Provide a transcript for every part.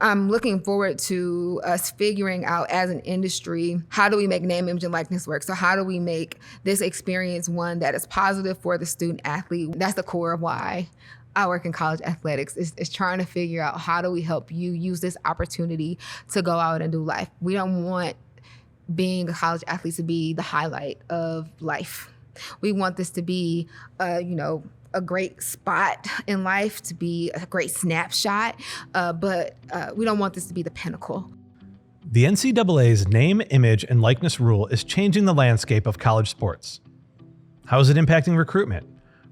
I'm looking forward to us figuring out as an industry, how do we make name, image, and likeness work? So how do we make this experience one that is positive for the student athlete? That's the core of why I work in college athletics, is trying to figure out how do we help you use this opportunity to go out and do life. We don't want being a college athlete to be the highlight of life. We want this to be, a great spot in life, to be a great snapshot, but we don't want this to be the pinnacle. The NCAA's name, image, and likeness rule is changing the landscape of college sports. How is it impacting recruitment?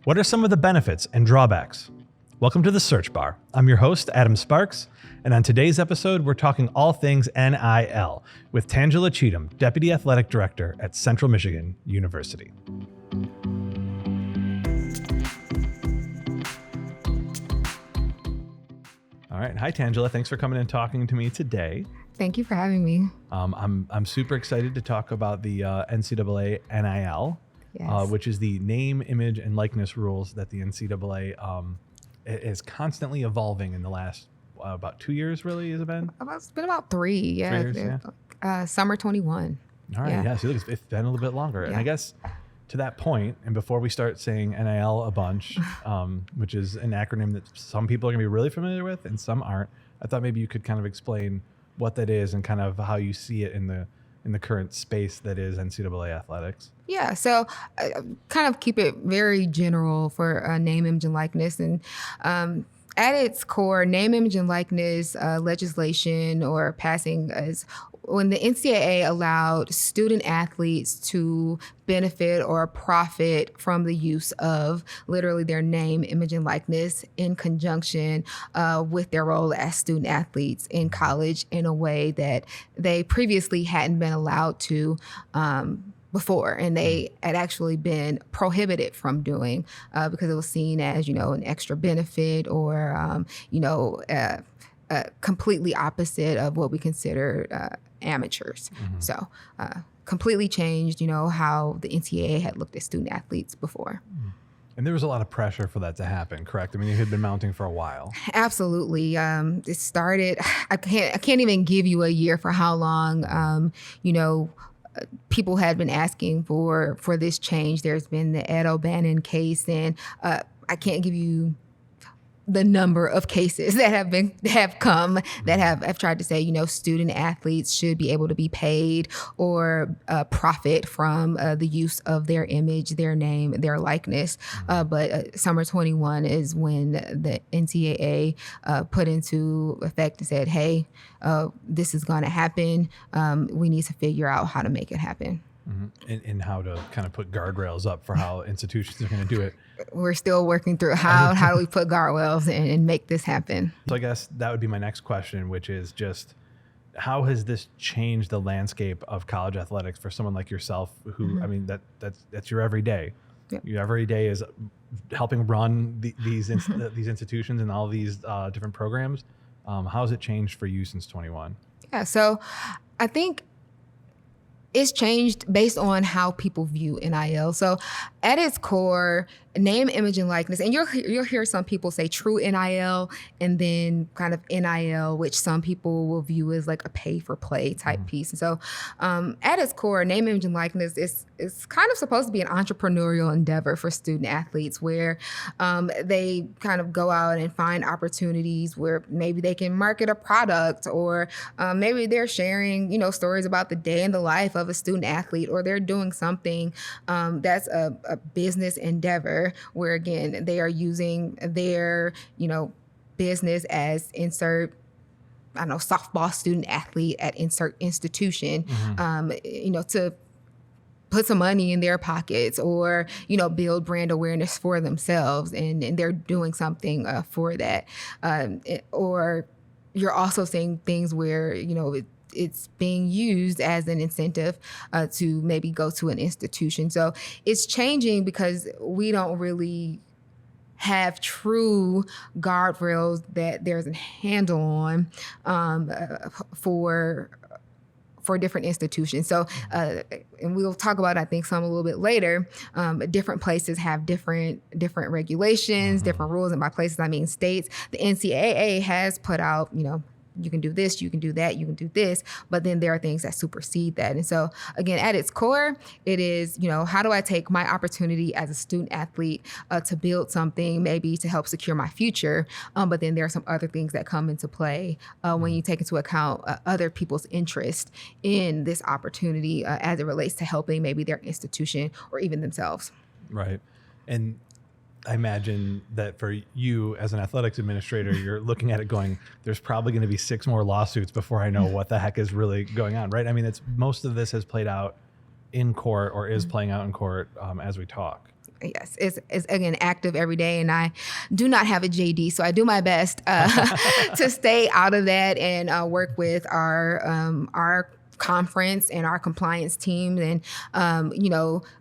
What are some of the benefits and drawbacks? Welcome to the Search Bar. I'm your host, Adam Sparks, and on today's episode, we're talking all things NIL with Tangela Cheatham, Deputy Athletic Director at Central Michigan University. All right. Hi, Tangela. Thanks for coming and talking to me today. Thank you for having me. I'm super excited to talk about the NCAA NIL, Yes. which is the name, image, and likeness rules that the NCAA is constantly evolving in the last about 2 years, really, has it been? It's been about 3, yeah. 3 years, yeah. Summer 21. All right, yeah. So it's been a little bit longer. And I guess to that point, and before we start saying NIL a bunch, which is an acronym that some people are going to be really familiar with and some aren't, I thought maybe you could kind of explain what that is and kind of how you see it in the current space that is NCAA athletics. Yeah, so kind of keep it very general for name, image, and likeness. And at its core, name, image, and likeness legislation or passing is when the NCAA allowed student athletes to benefit or profit from the use of literally their name, image, and likeness in conjunction with their role as student athletes in college in a way that they previously hadn't been allowed to before, and they had actually been prohibited from doing because it was seen as, an extra benefit or, completely opposite of what we consider amateurs. Mm-hmm. So completely changed, how the NCAA had looked at student athletes before. And there was a lot of pressure for that to happen, correct? I mean, it had been mounting for a while. Absolutely. It started, I can't even give you a year for how long, people had been asking for this change. There's been the Ed O'Bannon case, and I can't give you the number of cases that have come that have tried to say, student athletes should be able to be paid or profit from the use of their image, their name, their likeness. But Summer 21 is when the NCAA put into effect and said, hey, this is going to happen. We need to figure out how to make it happen. Mm-hmm. And how to kind of put guardrails up for how institutions are going to do it. We're still working through how do we put guardrails and make this happen. So I guess that would be my next question, which is just how has this changed the landscape of college athletics for someone like yourself who, mm-hmm. I mean, that's your everyday. Yep. Your everyday is helping run these institutions and all these different programs. How has it changed for you since 21? Yeah, so I think it's changed based on how people view NIL. So at its core, name, image, and likeness, and you'll hear some people say true NIL and then kind of NIL, which some people will view as like a pay-for-play type piece. And so at its core, name, image, and likeness is kind of supposed to be an entrepreneurial endeavor for student athletes where they kind of go out and find opportunities where maybe they can market a product or maybe they're sharing, stories about the day in the life of a student athlete, or they're doing something that's a business endeavor where, again, they are using their, business as insert, softball student athlete at insert institution, to put some money in their pockets or, build brand awareness for themselves. And they're doing something for that. Or you're also seeing things where, it's being used as an incentive to maybe go to an institution. So it's changing because we don't really have true guardrails that there's a handle on for different institutions. So, and we'll talk about, I think, some a little bit later, different places have different regulations, different rules. And by places, I mean states. The NCAA has put out, you can do this, you can do that, you can do this, but then there are things that supersede that. And so again, at its core, it is, how do I take my opportunity as a student athlete to build something, maybe to help secure my future, but then there are some other things that come into play when you take into account other people's interest in this opportunity as it relates to helping maybe their institution or even themselves. Right. And I imagine that for you as an athletics administrator, you're looking at it going, there's probably going to be 6 more lawsuits before I know what the heck is really going on, right? I mean, most of this has played out in court or is playing out in court as we talk. Yes, it's again active every day, and I do not have a JD, so I do my best to stay out of that and work with our conference and our compliance team, and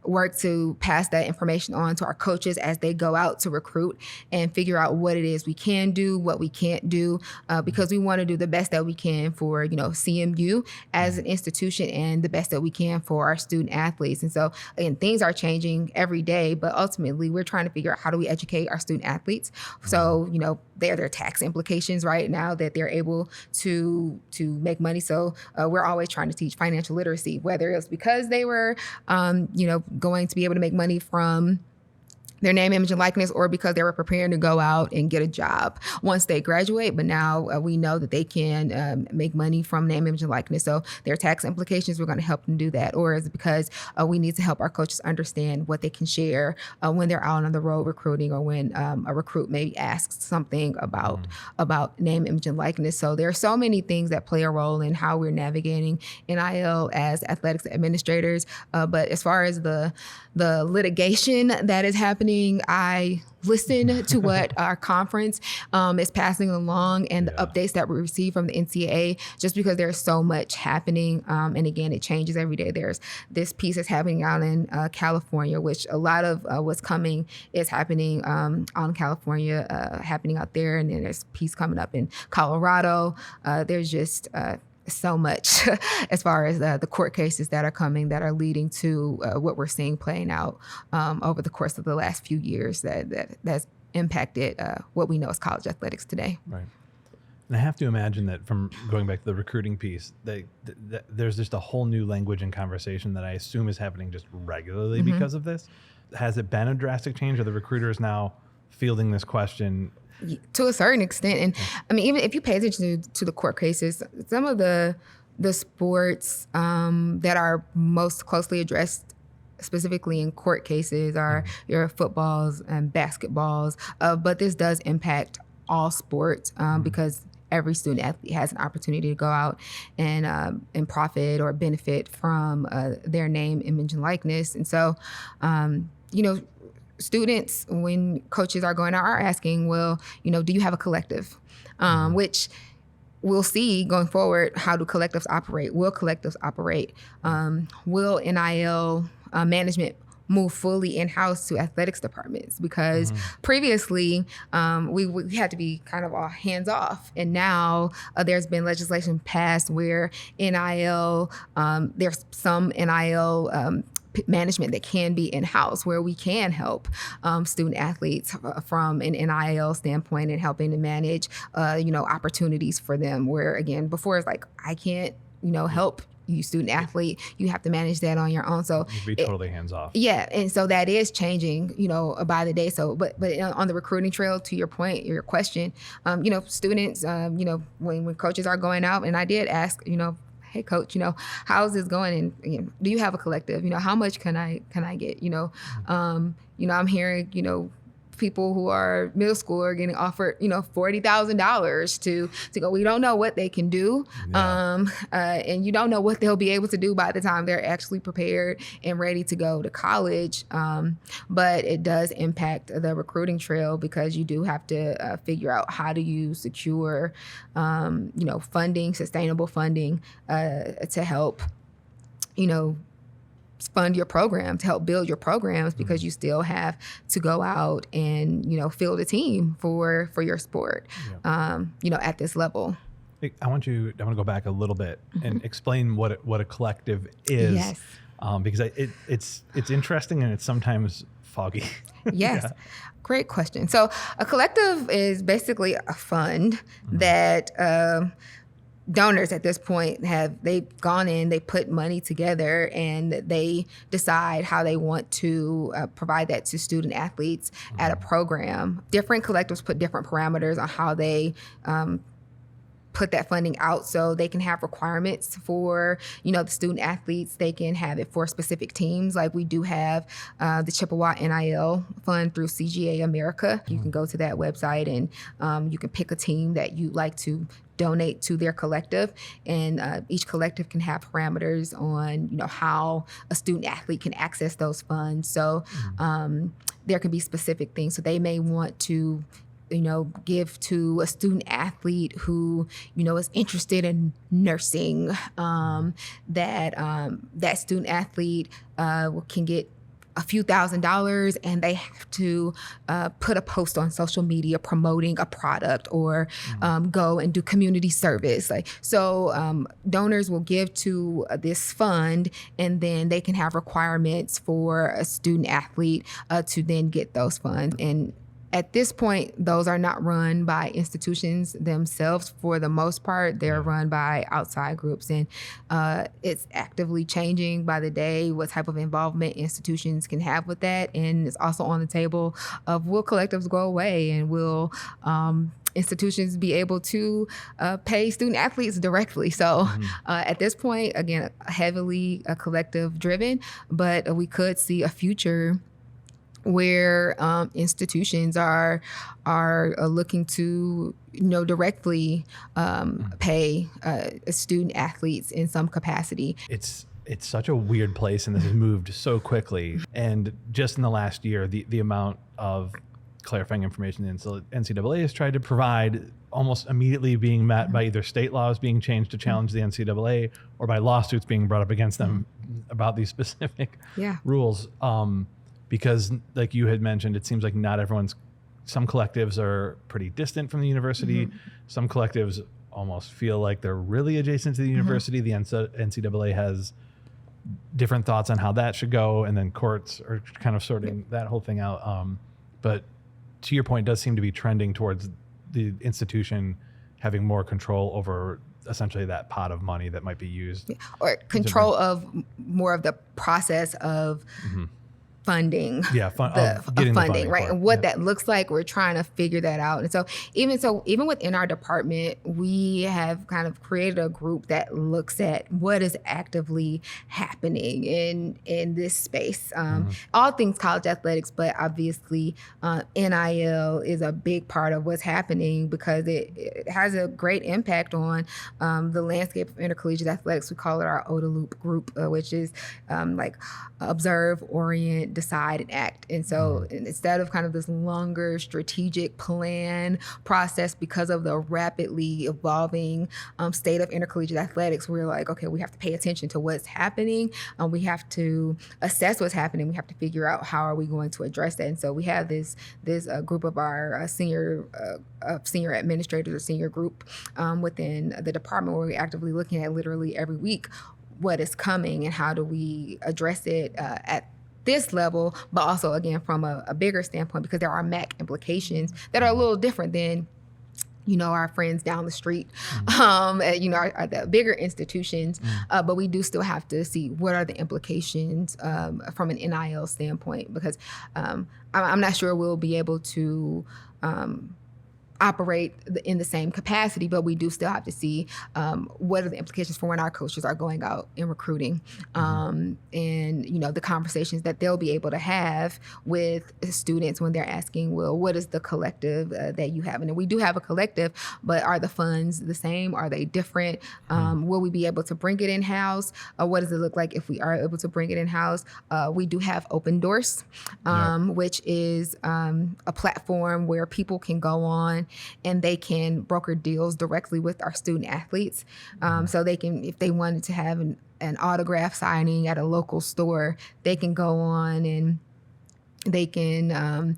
work to pass that information on to our coaches as they go out to recruit and figure out what it is we can do, what we can't do, because we want to do the best that we can for CMU as an institution and the best that we can for our student athletes. And so again, things are changing every day, but ultimately we're trying to figure out how do we educate our student athletes. So there are their tax implications right now that they're able to make money. So we're always trying to teach financial literacy, whether it's because they were, going to be able to make money from their name, image, and likeness, or because they were preparing to go out and get a job once they graduate. But now we know that they can make money from name, image, and likeness. So their tax implications, we're going to help them do that. Or is it because we need to help our coaches understand what they can share when they're out on the road recruiting, or when a recruit maybe asks something about name, image, and likeness. So there are so many things that play a role in how we're navigating NIL as athletics administrators. But as far as the litigation that is happening, I listen to what our conference is passing along and the updates that we receive from the NCAA, just because there's so much happening. And again, it changes every day. There's this piece that's happening out in California, which a lot of what's coming is happening on California, happening out there. And then there's a piece coming up in Colorado. There's just so much as far as the court cases that are coming that are leading to what we're seeing playing out over the course of the last few years that's impacted what we know as college athletics today. Right. And I have to imagine that, from going back to the recruiting piece, there's just a whole new language and conversation that I assume is happening just regularly because of this. Has it been a drastic change? Are the recruiters now fielding this question? To a certain extent. And I mean, even if you pay attention to the court cases, some of the sports that are most closely addressed specifically in court cases are your footballs and basketballs. But this does impact all sports because every student athlete has an opportunity to go out and profit or benefit from their name, image, and likeness. And so, students, when coaches are going out, are asking, well, do you have a collective? Which we'll see going forward, how do collectives operate? Will collectives operate? Will NIL management move fully in-house to athletics departments? Because previously we had to be kind of all hands off. And now there's been legislation passed where NIL, there's some NIL management that can be in-house, where we can help student athletes from an NIL standpoint and helping to manage, opportunities for them, where again, before it's like, I can't, help you student athlete, you have to manage that on your own. So you'd be totally hands off. Yeah. And so that is changing, by the day. So, but on the recruiting trail, to your point, your question, students, when coaches are going out, and I did ask, hey coach, how's this going? And do you have a collective? How much can I get? I'm hearing, people who are middle school are getting offered, $40,000 to go. We don't know what they can do. And you don't know what they'll be able to do by the time they're actually prepared and ready to go to college. But it does impact the recruiting trail, because you do have to figure out how do you secure, funding, sustainable funding to help, fund your program, to help build your programs, because you still have to go out and, field a team for your sport, at this level. I want to go back a little bit and explain what a collective is. Yes. Because it's interesting and it's sometimes foggy. Yes. Yeah. Great question. So a collective is basically a fund that donors at this point they've gone in, they put money together, and they decide how they want to provide that to student athletes at a program. Different collectives put different parameters on how they put that funding out, so they can have requirements for, the student athletes. They can have it for specific teams. Like we do have the Chippewa NIL fund through CGA America. You can go to that website and you can pick a team that you'd like to donate to their collective, and each collective can have parameters on, how a student athlete can access those funds. So there can be specific things. So they may want to give to a student athlete who, is interested in nursing, that student athlete can get a few $1,000s, and they have to put a post on social media promoting a product, or go and do community service. So donors will give to this fund, and then they can have requirements for a student athlete to then get those funds. And at this point, those are not run by institutions themselves. For the most part, they're run by outside groups, and it's actively changing by the day what type of involvement institutions can have with that. And it's also on the table of, will collectives go away, and will institutions be able to pay student athletes directly? So at this point, again, heavily collective driven, but we could see a future where institutions are looking to directly pay student athletes in some capacity. It's such a weird place, and this has moved so quickly. And just in the last year, the amount of clarifying information the NCAA has tried to provide almost immediately being met by either state laws being changed to challenge the NCAA, or by lawsuits being brought up against them about these specific rules. Because like you had mentioned, it seems like some collectives are pretty distant from the university. Some collectives almost feel like they're really adjacent to the university. The NCAA has different thoughts on how that should go, and then courts are kind of sorting that whole thing out. But to your point, it does seem to be trending towards the institution having more control over essentially that pot of money that might be used. Or control of more of the process of funding, funding, right? And what that looks like, we're trying to figure that out. And so even within our department, we have kind of created a group that looks at what is actively happening in this space. All things college athletics, but obviously NIL is a big part of what's happening, because it has a great impact on the landscape of intercollegiate athletics. We call it our ODA Loop group, which is like observe, orient, decide, and act. And so instead of kind of this longer strategic plan process, because of the rapidly evolving state of intercollegiate athletics, we're like, okay, we have to pay attention to what's happening. We have to assess what's happening. We have to figure out how are we going to address that. And so we have this group of our senior administrators, or senior group within the department, where we're actively looking at literally every week what is coming and how do we address it at this level, but also, again, from a bigger standpoint, because there are MAC implications that are a little different than our friends down the street, the bigger institutions. But we do still have to see what are the implications from an NIL standpoint, because I'm not sure we'll be able to operate in the same capacity, but we do still have to see what are the implications for when our coaches are going out and recruiting, and the conversations that they'll be able to have with students when they're asking, well, what is the collective that you have? And we do have a collective, but are the funds the same? Are they different? Will we be able to bring it in-house? What does it look like if we are able to bring it in-house? We do have Open Doors, which is a platform where people can go on and they can broker deals directly with our student athletes. So they can, if they wanted to have an autograph signing at a local store, they can go on and they can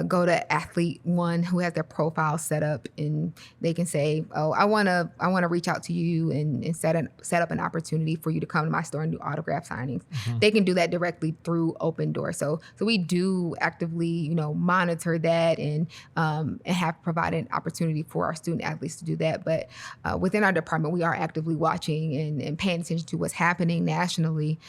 go to athlete one who has their profile set up, and they can say, "Oh, I wanna reach out to you and set up an opportunity for you to come to my store and do autograph signings." They can do that directly through Open Door. So we do actively, monitor that and have provided opportunity for our student athletes to do that. But within our department, we are actively watching and paying attention to what's happening nationally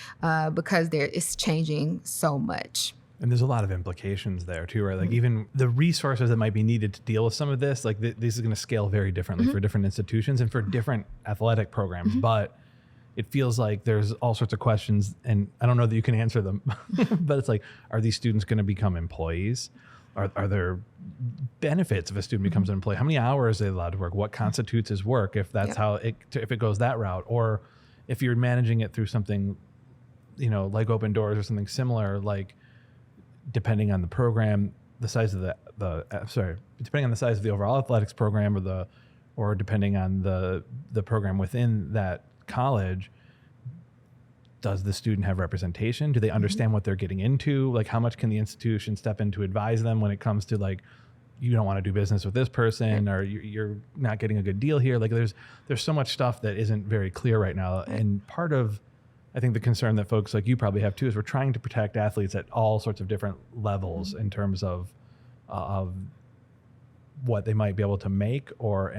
because it's changing so much. And there's a lot of implications there too, right? Like even the resources that might be needed to deal with some of this, like this is going to scale very differently for different institutions and for different athletic programs. But it feels like there's all sorts of questions, and I don't know that you can answer them, but it's like, are these students going to become employees? Are there benefits if a student becomes an employee? How many hours are they allowed to work? What constitutes as work if that's if it goes that route? Or if you're managing it through something, like Open Doors or something similar, like, depending on the program, the size of depending on the size of the overall athletics program, or depending on the program within that college, does the student have representation? Do they understand what they're getting into? Like, how much can the institution step in to advise them when it comes to, like, you don't want to do business with this person, or you're not getting a good deal here? Like, there's so much stuff that isn't very clear right now. And part of, I think, the concern that folks like you probably have too is we're trying to protect athletes at all sorts of different levels in terms of what they might be able to make or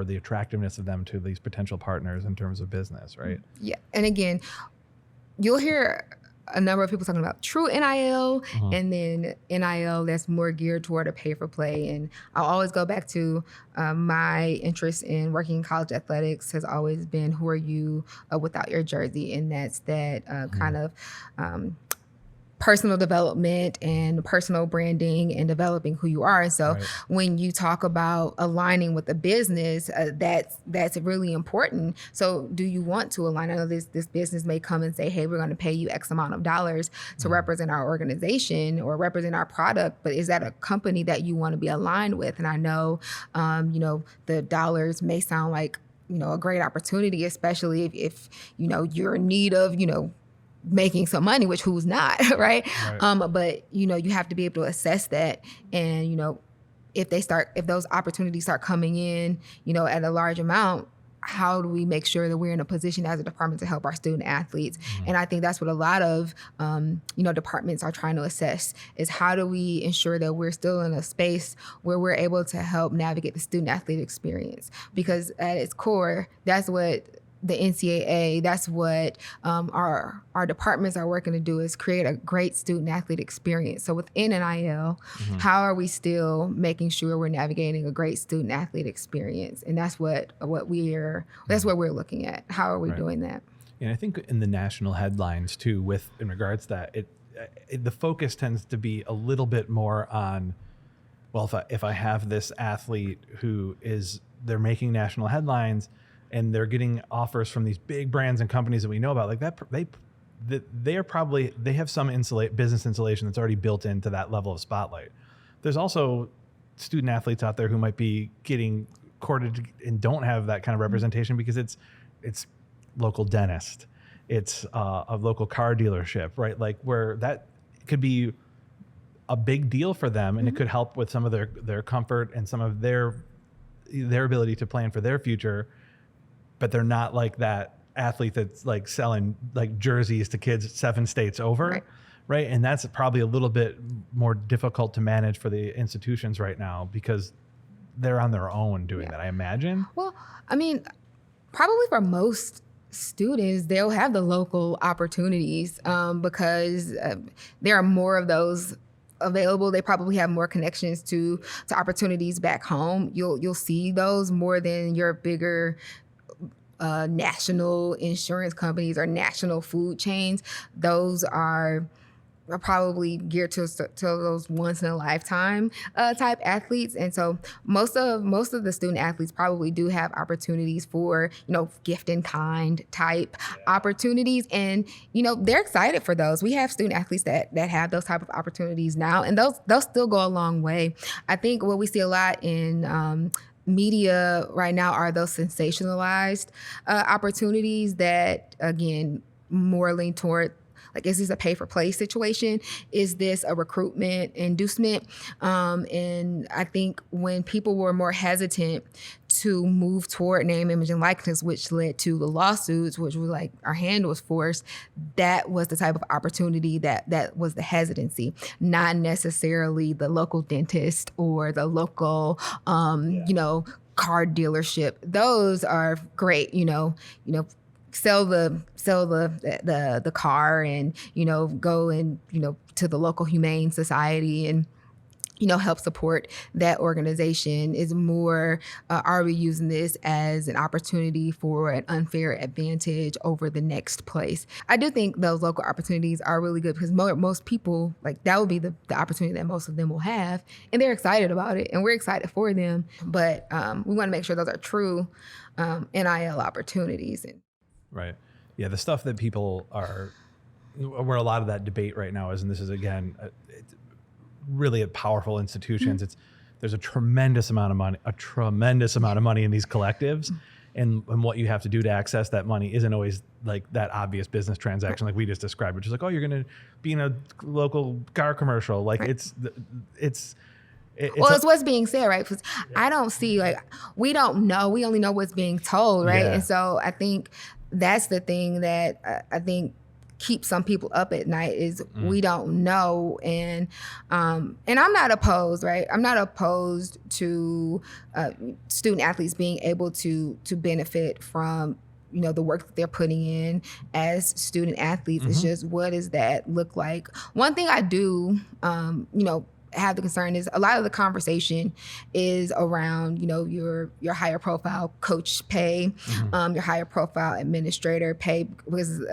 the attractiveness of them to these potential partners in terms of business, right? Yeah, and again, you'll hear a number of people talking about true NIL and then NIL that's more geared toward a pay for play. And I'll always go back to my interest in working in college athletics has always been, who are you without your jersey? And that's that kind of personal development and personal branding and developing who you are. And so when you talk about aligning with the business, that's really important. So do you want to align? I know this business may come and say, hey, we're going to pay you X amount of dollars to represent our organization or represent our product, but is that a company that you want to be aligned with? And I know, the dollars may sound like, a great opportunity, especially if you're in need of, making some money, which who's not, right? But you have to be able to assess that, and if those opportunities start coming in, at a large amount, how do we make sure that we're in a position as a department to help our student athletes? And I think that's what a lot of departments are trying to assess, is how do we ensure that we're still in a space where we're able to help navigate the student athlete experience? Because at its core, that's what the NCAA, that's what our departments are working to do, is create a great student athlete experience. So within NIL, how are we still making sure we're navigating a great student athlete experience? And that's what we're looking at. How are we doing that? And I think in the national headlines too, in regards to that, the focus tends to be a little bit more on, well, if I have this athlete they're making national headlines, and they're getting offers from these big brands and companies that we know about, like that, they have some business insulation that's already built into that level of spotlight. There's also student athletes out there who might be getting courted and don't have that kind of representation because it's local dentist, it's a local car dealership, right? Like, where that could be a big deal for them, and it could help with some of their comfort and some of their ability to plan for their future. But they're not like that athlete that's like selling like jerseys to kids 7 states over, right? And that's probably a little bit more difficult to manage for the institutions right now because they're on their own doing that, I imagine. Well, I mean, probably for most students, they'll have the local opportunities because there are more of those available. They probably have more connections to opportunities back home. You'll see those more than your bigger national insurance companies or national food chains. Those are probably geared to those once in a lifetime type athletes. And so most of the student athletes probably do have opportunities for, gift in kind type opportunities. And, they're excited for those. We have student athletes that have those type of opportunities now, and they'll still go a long way. I think what we see a lot in media right now are those sensationalized opportunities that, again, more lean toward like, is this a pay for play situation? Is this a recruitment inducement? And I think when people were more hesitant to move toward name, image, and likeness, which led to the lawsuits, which was like our hand was forced, that was the type of opportunity that was the hesitancy, not necessarily the local dentist or the local, car dealership. Those are great, sell the car and, go and, to the local humane society and, help support that organization. Is more, are we using this as an opportunity for an unfair advantage over the next place? I do think those local opportunities are really good because most people, like, that would be the opportunity that most of them will have, and they're excited about it, and we're excited for them. But we want to make sure those are true NIL opportunities. Right. Yeah, the stuff that people are, where a lot of that debate right now is, and this is, again, really at powerful institutions, there's a tremendous amount of money in these collectives, and what you have to do to access that money isn't always like that obvious business transaction like we just described, which is like, oh, you're going to be in a local car commercial. Like, it's what's being said, right? Because I don't see, like, we don't know. We only know what's being told, right? Yeah. And so I think that's the thing that I think keep some people up at night is we don't know. And I'm not opposed, right? I'm not opposed to student athletes being able to benefit from the work that they're putting in as student athletes. It's just, what does that look like? One thing I do have the concern is a lot of the conversation is around your higher profile coach pay, your higher profile administrator pay, because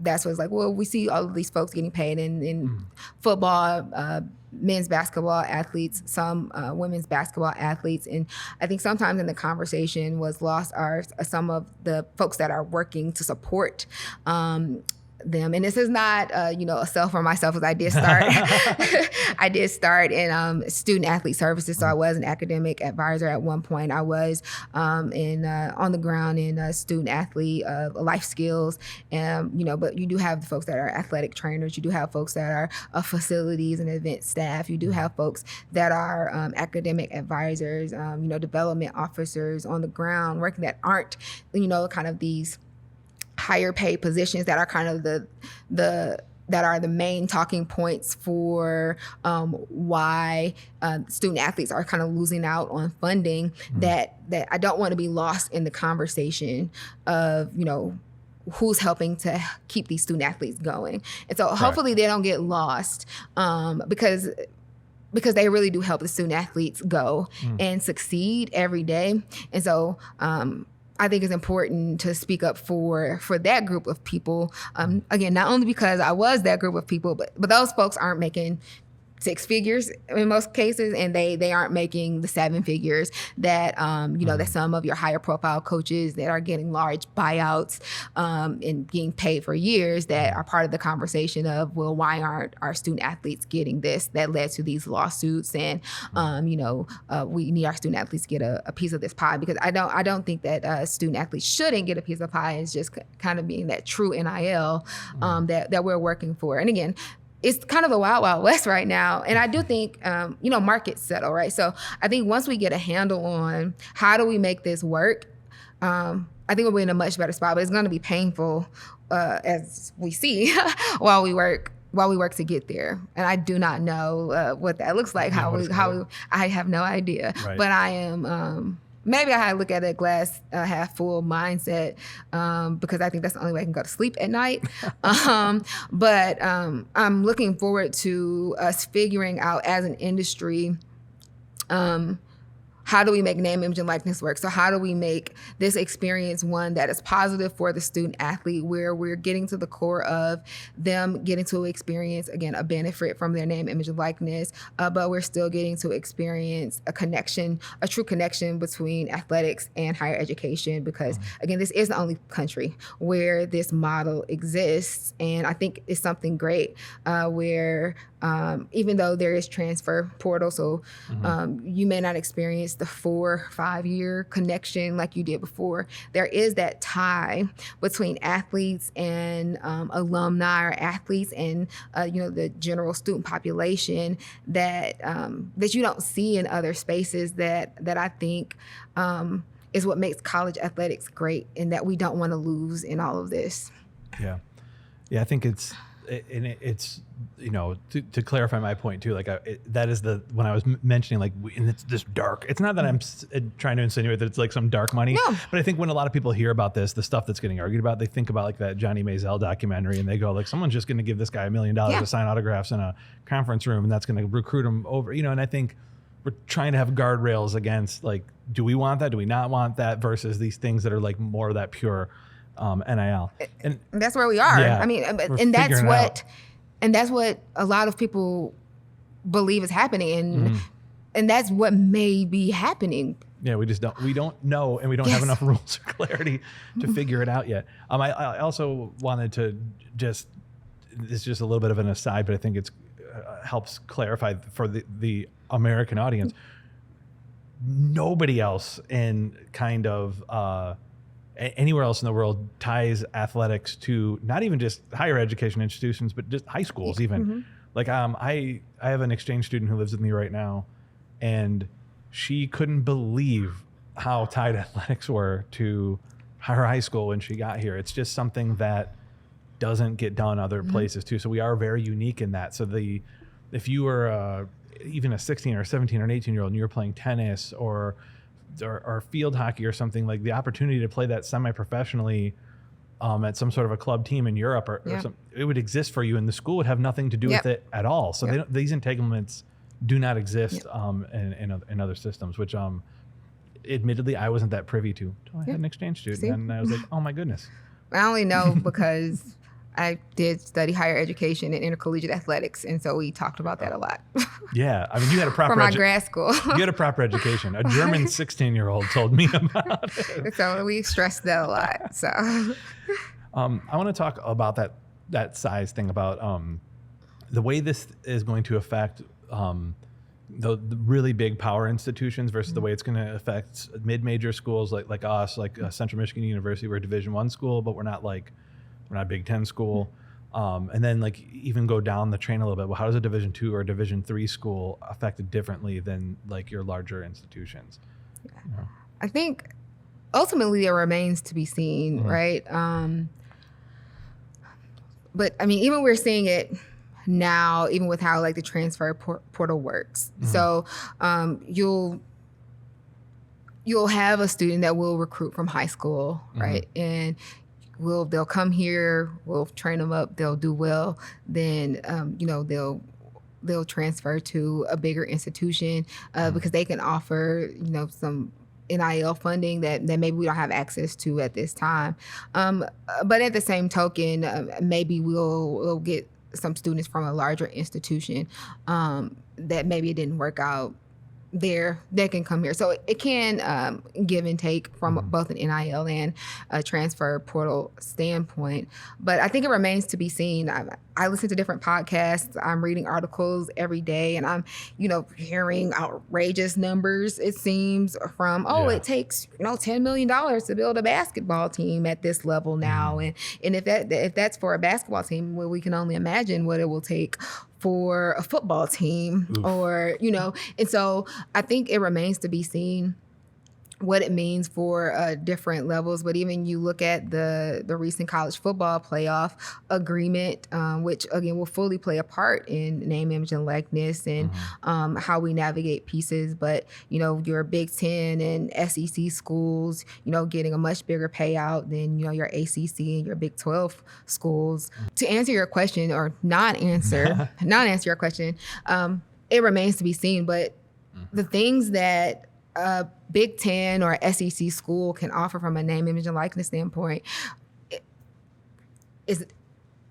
that's what's like, well, we see all of these folks getting paid in football, men's basketball athletes, some women's basketball athletes. And I think sometimes in the conversation was lost are some of the folks that are working to support them. And this is not, a sell for myself, as I did start in student athlete services. So I was an academic advisor at one point. I was on the ground in student athlete life skills, but you do have the folks that are athletic trainers. You do have folks that are facilities and event staff. You do have folks that are academic advisors, development officers on the ground working that aren't, kind of these higher paid positions that are kind of that are the main talking points for why student athletes are kind of losing out on funding, that I don't want to be lost in the conversation of, who's helping to keep these student athletes going. And so hopefully they don't get lost because they really do help the student athletes go and succeed every day. And so I think it's important to speak up for that group of people. Again, not only because I was that group of people, but those folks aren't making 6 figures in most cases, and they aren't making the 7 figures that that some of your higher profile coaches that are getting large buyouts and getting paid for years that are part of the conversation of, well, why aren't our student athletes getting this? That led to these lawsuits, and we need our student athletes to get a piece of this pie, because I don't think that student athletes shouldn't get a piece of pie. It's just kind of being that true NIL that we're working for. And again, it's kind of the wild, wild west right now. And I do think, markets settle, right? So I think once we get a handle on how do we make this work, I think we'll be in a much better spot, but it's going to be painful as we see while we work to get there. And I do not know what that looks like, I have no idea. Right. But I am, maybe I had to look at a glass half full mindset because I think that's the only way I can go to sleep at night. But I'm looking forward to us figuring out as an industry, how do we make name, image, and likeness work? So how do we make this experience one that is positive for the student athlete, where we're getting to the core of them getting to experience, again, a benefit from their name, image, and likeness, but we're still getting to experience a true connection between athletics and higher education, because, again, this is the only country where this model exists. And I think it's something great where even though there is transfer portal, so you may not experience the 4-5 year connection like you did before. There is that tie between athletes and alumni, or athletes and the general student population that that you don't see in other spaces. That I think is what makes college athletics great, and that we don't want to lose in all of this. Yeah, I think it's to clarify my point too, like that is when I was mentioning, like, and it's this dark, it's not that I'm trying to insinuate that it's like some dark money, No. but I think when a lot of people hear about this, the stuff that's getting argued about, they think about like that Johnny Manziel documentary, and they go like, someone's just going to give this guy $1 million to sign autographs in a conference room, and that's going to recruit him over, and I think we're trying to have guardrails against, like, do we want that? Do we not want that? Versus these things that are like more of that pure NIL. And that's where we are. Yeah, I mean, and that's what a lot of people believe is happening, and that's what may be happening. Yeah, we don't know, and we don't have enough rules or clarity to figure it out yet. I also wanted to this is just a little bit of an aside, but I think it's helps clarify for the American audience. Nobody else in kind of anywhere else in the world ties athletics to not even just higher education institutions, but just high schools even. Like I have an exchange student who lives with me right now, and she couldn't believe how tied athletics were to her high school when she got here. It's just something that doesn't get done other places too. So we are very unique in that. So if you were even a 16 or 17 or an 18-year-old and you were playing tennis or field hockey or something, like the opportunity to play that semi-professionally at some sort of a club team in Europe or something, it would exist for you, and the school would have nothing to do with it at all. So these entanglements do not exist in other systems, which admittedly I wasn't that privy to until I had an exchange student. And I was like, oh my goodness. I only know because I did study higher education and intercollegiate athletics, and so we talked about that a lot. Yeah, I mean, you had a proper for my grad school. You had a proper education. A German 16-year-old told me about it. So we stressed that a lot. So I want to talk about that size thing, about the way this is going to affect the really big power institutions versus the way it's going to affect mid-major schools like us, like Central Michigan University. We're a Division I school, but we're not a Big Ten school. And then like even go down the train a little bit. Well, how does a Division II or a Division III school affected differently than like your larger institutions? Yeah. I think ultimately it remains to be seen, right? But I mean, even we're seeing it now, even with how like the transfer portal works. So you'll have a student that will recruit from high school, right? And they'll come here, we'll train them up, they'll do well, then they'll transfer to a bigger institution because they can offer some NIL funding that maybe we don't have access to at this time. But at the same token, maybe we'll get some students from a larger institution that maybe it didn't work out there, they can come here. So it can give and take from both an NIL and a transfer portal standpoint. But I think it remains to be seen. I listen to different podcasts. I'm reading articles every day, and I'm, hearing outrageous numbers, it seems, from, it takes, $10 million to build a basketball team at this level now. And if that's for a basketball team, well, we can only imagine what it will take for a football team. Oof. Or, and so I think it remains to be seen what it means for different levels. But even you look at the recent college football playoff agreement, which again will fully play a part in name, image, and likeness and how we navigate pieces. But, your Big Ten and SEC schools, getting a much bigger payout than, your ACC and your Big 12 schools. To answer your question or not answer your question, it remains to be seen. But the things that Big Ten or SEC school can offer from a name, image, and likeness standpoint is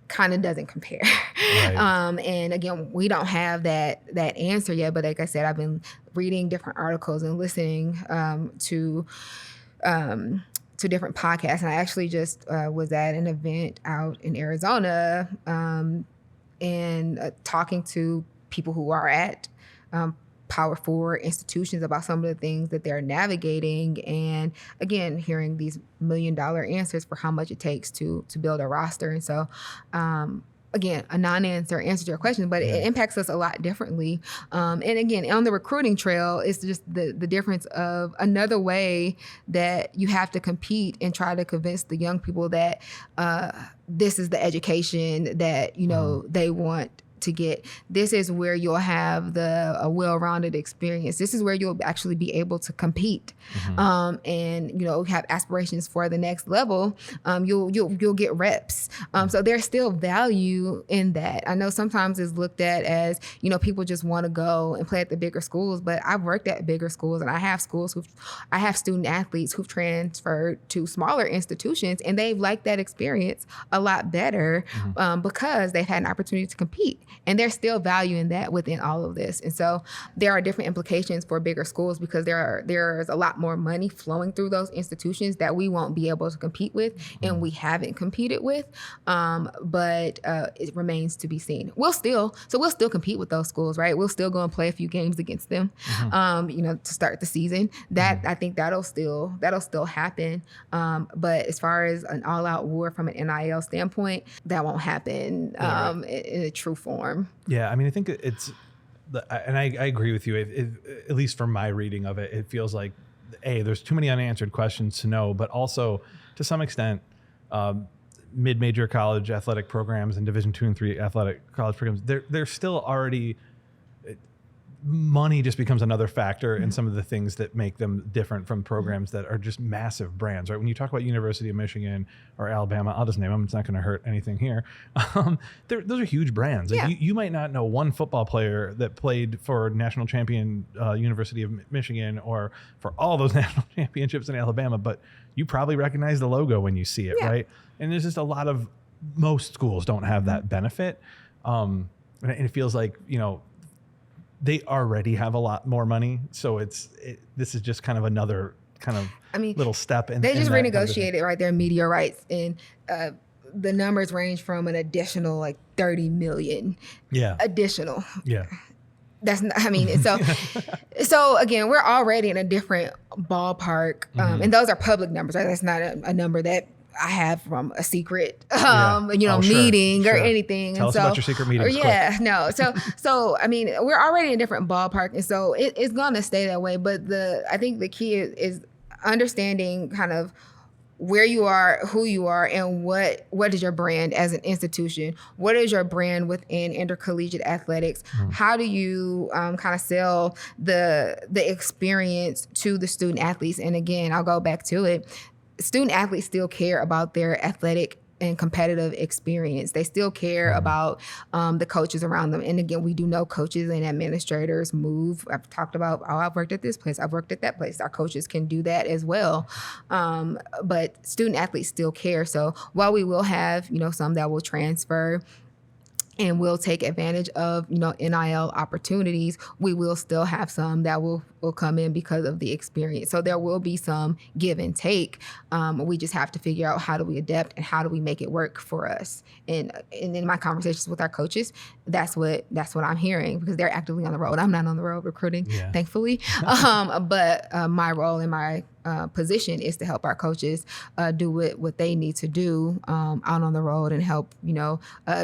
kind of doesn't compare. Right. And again, we don't have that answer yet. But like I said, I've been reading different articles and listening to different podcasts. And I actually just was at an event out in Arizona and talking to people who are at Power 4 institutions about some of the things that they're navigating, and again, hearing these $1 million answers for how much it takes to build a roster. And so, again, a non-answer answer to your question, but it impacts us a lot differently. And again, on the recruiting trail, it's just the difference of another way that you have to compete and try to convince the young people that this is the education that, they want to get. This is where you'll have a well-rounded experience. This is where you'll actually be able to compete, and have aspirations for the next level. You'll get reps. So there's still value in that. I know sometimes it's looked at as people just want to go and play at the bigger schools, but I've worked at bigger schools, and I have student athletes who've transferred to smaller institutions, and they've liked that experience a lot better because they've had an opportunity to compete. And there's still value in that within all of this. And so there are different implications for bigger schools because there's a lot more money flowing through those institutions that we won't be able to compete with, and we haven't competed with. But it remains to be seen. We'll still compete with those schools, right? We'll still go and play a few games against them, to start the season. I think that'll still happen. But as far as an all-out war from an NIL standpoint, that won't happen in a true form. Yeah, I mean, I think it's, and I agree with you. At least from my reading of it, it feels like, there's too many unanswered questions to know, but also to some extent, mid-major college athletic programs and Division II and III athletic college programs, they're still already. Money just becomes another factor in some of the things that make them different from programs that are just massive brands, right? When you talk about University of Michigan or Alabama, I'll just name them. It's not going to hurt anything here. Those are huge brands. Yeah. Like you might not know one football player that played for national champion University of Michigan or for all those national championships in Alabama, but you probably recognize the logo when you see it, right? And there's just most schools don't have that benefit. And it feels like, they already have a lot more money, so this is just kind of another little step. They just renegotiated their media rights, and the numbers range from an additional $30 million. Yeah. Additional. Yeah. That's not, so again, we're already in a different ballpark, and those are public numbers, right? That's not a number that I have from a secret, meeting or anything. Tell us about your secret meetings. Yeah, no. So we're already in a different ballpark, and so it's gonna stay that way. But I think the key is understanding kind of where you are, who you are, and what is your brand as an institution? What is your brand within intercollegiate athletics? How do you kind of sell the experience to the student athletes? And again, I'll go back to it. Student athletes still care about their athletic and competitive experience. They still care about the coaches around them. And again, we do know coaches and administrators move. I've talked about, I've worked at this place, I've worked at that place. Our coaches can do that as well. But student athletes still care. So while we will have, some that will transfer and we'll take advantage of, NIL opportunities, we will still have some that will come in because of the experience. So there will be some give and take. We just have to figure out how do we adapt and how do we make it work for us. And in my conversations with our coaches, that's what I'm hearing, because they're actively on the road. I'm not on the road recruiting, thankfully. But my role in my position is to help our coaches do what they need to do out on the road and help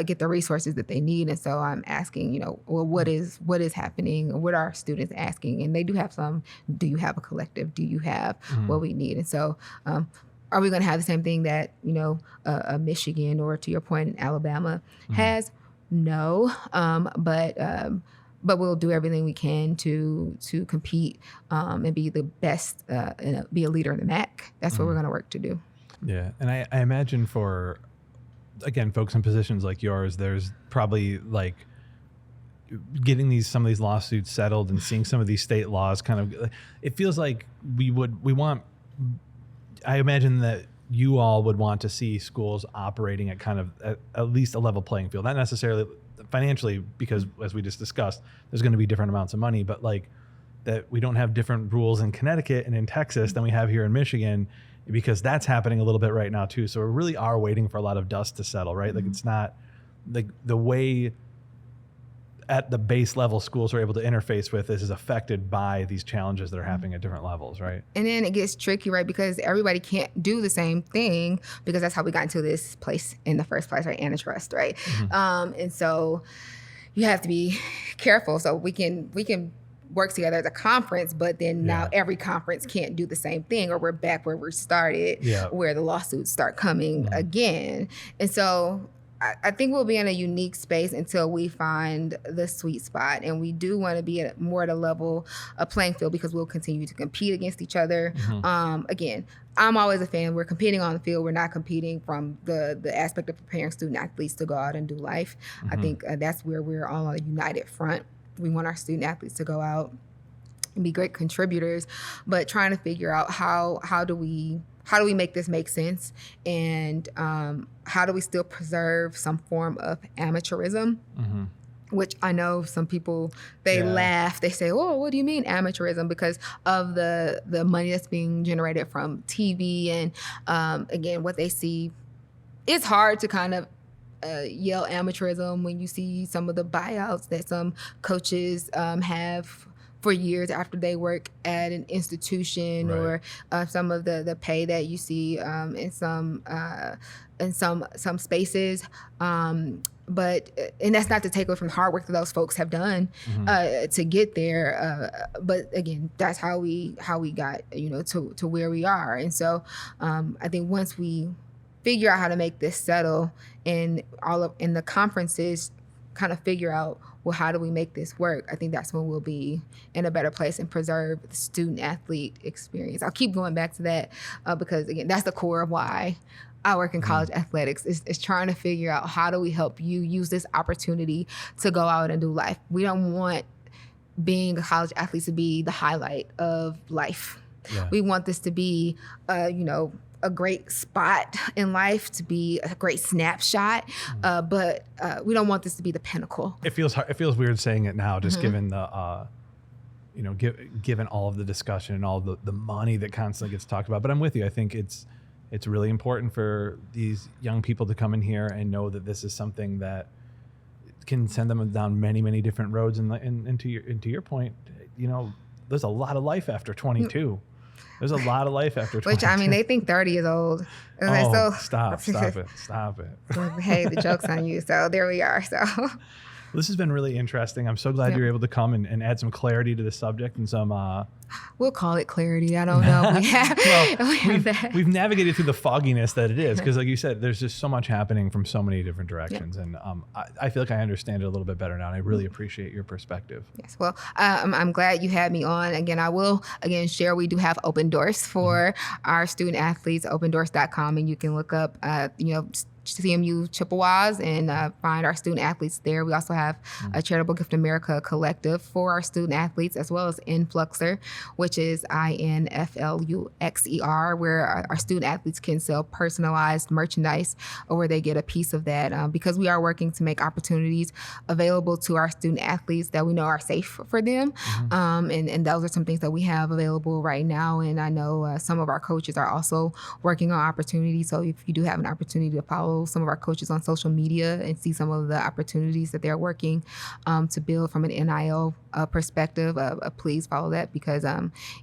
get the resources that they need. And so I'm asking, what is happening? What are students asking? And they do have some. Do you have a collective? Do you have what we need? And so are we going to have the same thing that Michigan, or to your point, in Alabama has? No, but we'll do everything we can to compete and be the best, and be a leader in the MAC. That's what we're going to work to do. Yeah, and I imagine for, again, folks in positions like yours, there's probably getting some of these lawsuits settled and seeing some of these state laws it feels like I imagine that you all would want to see schools operating at at least a level playing field, not necessarily financially, because as we just discussed, there's going to be different amounts of money, but that we don't have different rules in Connecticut and in Texas than we have here in Michigan, because that's happening a little bit right now too. So we really are waiting for a lot of dust to settle, right? It's not the way at the base level schools are able to interface with is affected by these challenges that are happening at different levels, right? And then it gets tricky, right? Because everybody can't do the same thing, because that's how we got into this place in the first place, right? Antitrust, right? And so you have to be careful. So we can work together as a conference, but then now every conference can't do the same thing, or we're back where we started, where the lawsuits start coming again. And so I think we'll be in a unique space until we find the sweet spot. And we do want to be more at a level, a playing field, because we'll continue to compete against each other. Again, I'm always a fan. We're competing on the field. We're not competing from the aspect of preparing student athletes to go out and do life. I think that's where we're all on a united front. We want our student athletes to go out and be great contributors, but trying to figure out how do we make this make sense, and how do we still preserve some form of amateurism, which I know some people, they laugh. They say, oh, what do you mean amateurism? Because of the money that's being generated from TV. And again, what they see, it's hard to kind of yell amateurism when you see some of the buyouts that some coaches have for years after they work at an institution, or some of the pay that you see in some spaces. But that's not to take away from the hard work that those folks have done to get there. But again, that's how we got to where we are. And so I think once we figure out how to make this settle, and in the conferences kind of figure out, well, how do we make this work? I think that's when we'll be in a better place and preserve the student athlete experience. I'll keep going back to that because again, that's the core of why I work in college athletics, is trying to figure out, how do we help you use this opportunity to go out and do life? We don't want being a college athlete to be the highlight of life. We want this to be, a great spot in life, to be a great snapshot, but we don't want this to be the pinnacle. It feels weird saying it now, just given the, given all of the discussion and all the money that constantly gets talked about. But I'm with you. I think it's really important for these young people to come in here and know that this is something that can send them down many, many different roads. And to your point, there's a lot of life after 22. There's a lot of life after 22. Which, I mean, they think 30 is old. Stop it. Hey, the joke's on you. So there we are. So this has been really interesting. I'm so glad you're able to come and add some clarity to the subject and some... We'll call it clarity. I don't know. We've navigated through the fogginess that it is, because like you said, there's just so much happening from so many different directions. And I feel like I understand it a little bit better now, and I really appreciate your perspective. Yes. Well, I'm glad you had me on. Again, I will share, we do have open doors for our student athletes, opendoors.com, and you can look up, CMU Chippewas and find our student athletes there. We also have a Charitable Gift America collective for our student athletes, as well as Influxer, which is INFLUXER, where our student athletes can sell personalized merchandise, or where they get a piece of that, because we are working to make opportunities available to our student athletes that we know are safe for them. And those are some things that we have available right now. And I know some of our coaches are also working on opportunities. So if you do have an opportunity to follow some of our coaches on social media and see some of the opportunities that they're working to build from an NIL perspective, please follow that, because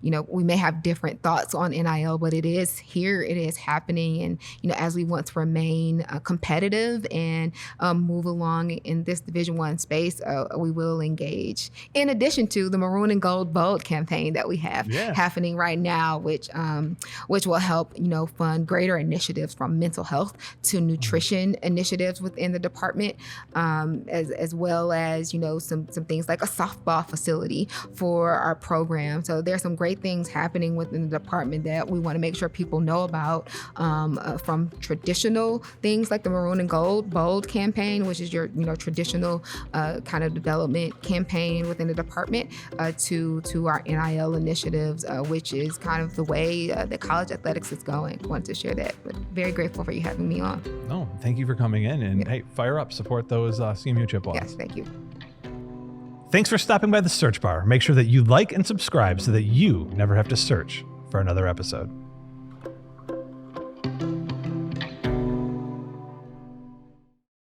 we may have different thoughts on NIL, but it is here, it is happening. And as we want to remain competitive and move along in this Division I space, we will engage. In addition to the Maroon and Gold Bold campaign that we have happening right now, which will help fund greater initiatives from mental health to nutrition initiatives within the department, as well as some things like a softball facility for our program. So there's some great things happening within the department that we want to make sure people know about, from traditional things like the Maroon and Gold Bold campaign, which is your traditional kind of development campaign within the department, to our NIL initiatives, which is kind of the way that college athletics is going. I wanted to share that, but very grateful for you having me on. No, thank you for coming in, and hey, fire up, support those CMU Chippewas. Yes, thank you. Thanks for stopping by the search bar. Make sure that you like and subscribe so that you never have to search for another episode.